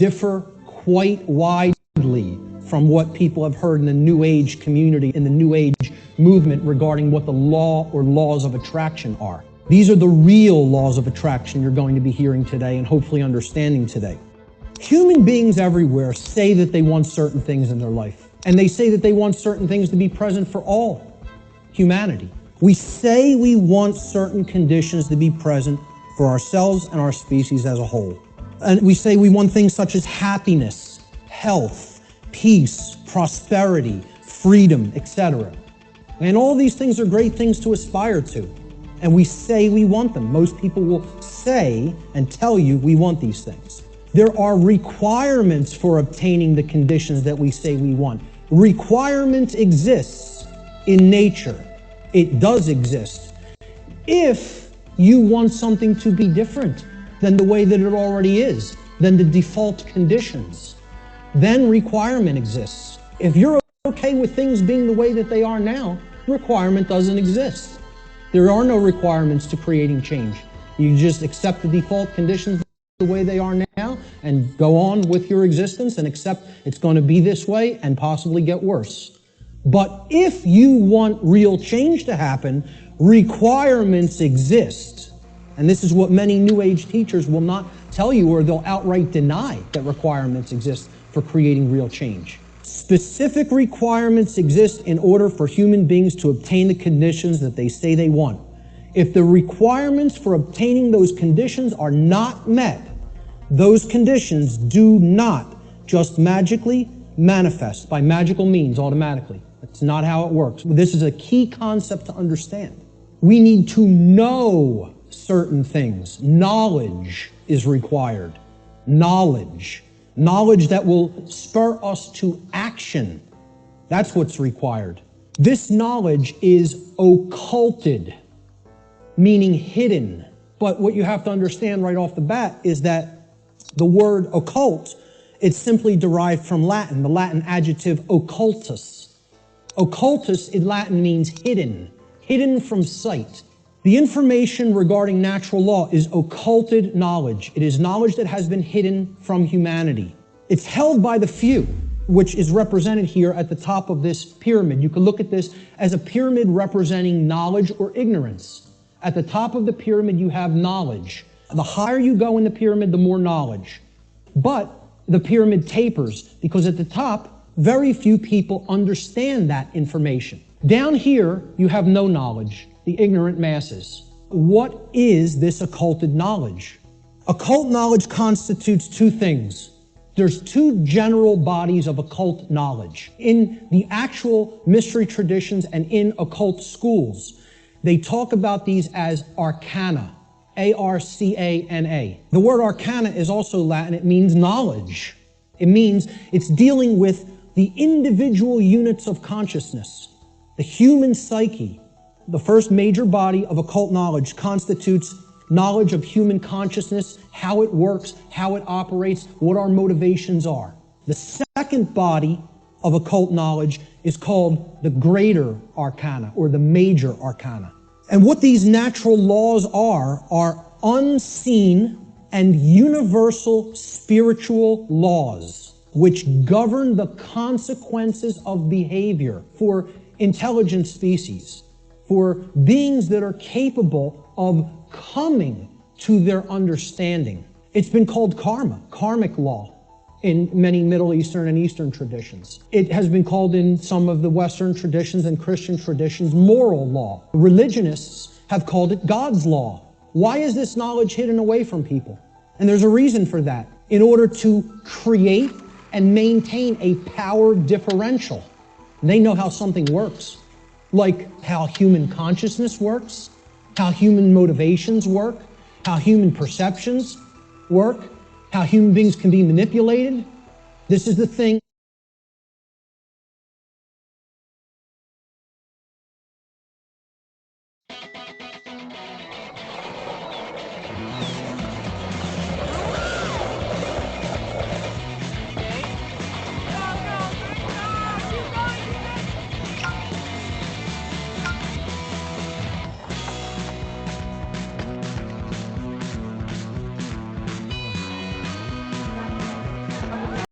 differ quite widely from what people have heard in the New Age community, in the New Age movement regarding what the law or laws of attraction are. These are the real laws of attraction you're going to be hearing today and hopefully understanding today. Human beings everywhere say that they want certain things in their life, and they say that they want certain things to be present for all humanity. We say we want certain conditions to be present for ourselves and our species as a whole. And we say we want things such as happiness, health, peace, prosperity, freedom, etc. And all these things are great things to aspire to. And we say we want them. Most people will say and tell you we want these things. There are requirements for obtaining the conditions that we say we want. Requirement exists in nature. It does exist. If you want something to be different than the way that it already is, than the default conditions, then requirement exists. If you're okay with things being the way that they are now, requirement doesn't exist. There are no requirements to creating change. You just accept the default conditions the way they are now and go on with your existence and accept it's going to be this way and possibly get worse. But if you want real change to happen, requirements exist. And this is what many New Age teachers will not tell you, or they'll outright deny that requirements exist for creating real change. Specific requirements exist in order for human beings to obtain the conditions that they say they want. If the requirements for obtaining those conditions are not met, those conditions do not just magically manifest by magical means automatically. That's not how it works. This is a key concept to understand. We need to know certain things. Knowledge is required. Knowledge. Knowledge that will spur us to action. That's what's required. This knowledge is occulted, meaning hidden. But what you have to understand right off the bat is that the word occult, it's simply derived from Latin, the Latin adjective occultus. Occultus in Latin means hidden, hidden from sight. The information regarding natural law is occulted knowledge. It is knowledge that has been hidden from humanity. It's held by the few, which is represented here at the top of this pyramid. You can look at this as a pyramid representing knowledge or ignorance. At the top of the pyramid, you have knowledge. The higher you go in the pyramid, the more knowledge. But the pyramid tapers because at the top, very few people understand that information. Down here, you have no knowledge, the ignorant masses. What is this occulted knowledge? Occult knowledge constitutes two things. There's two general bodies of occult knowledge. In the actual mystery traditions and in occult schools, they talk about these as arcana, A-R-C-A-N-A. The word arcana is also Latin. It means knowledge. It means it's dealing with the individual units of consciousness. The human psyche, the first major body of occult knowledge, constitutes knowledge of human consciousness, how it works, how it operates, what our motivations are. The second body of occult knowledge is called the greater arcana, or the major arcana. And what these natural laws are unseen and universal spiritual laws which govern the consequences of behavior for intelligent species, for beings that are capable of coming to their understanding. It's been called karma, karmic law, in many Middle Eastern and Eastern traditions. It has been called in some of the Western traditions and Christian traditions moral law. Religionists have called it God's law. Why is this knowledge hidden away from people? And there's a reason for that. In order to create and maintain a power differential. They know how something works, like how human consciousness works, how human motivations work, how human perceptions work, how human beings can be manipulated. This is the thing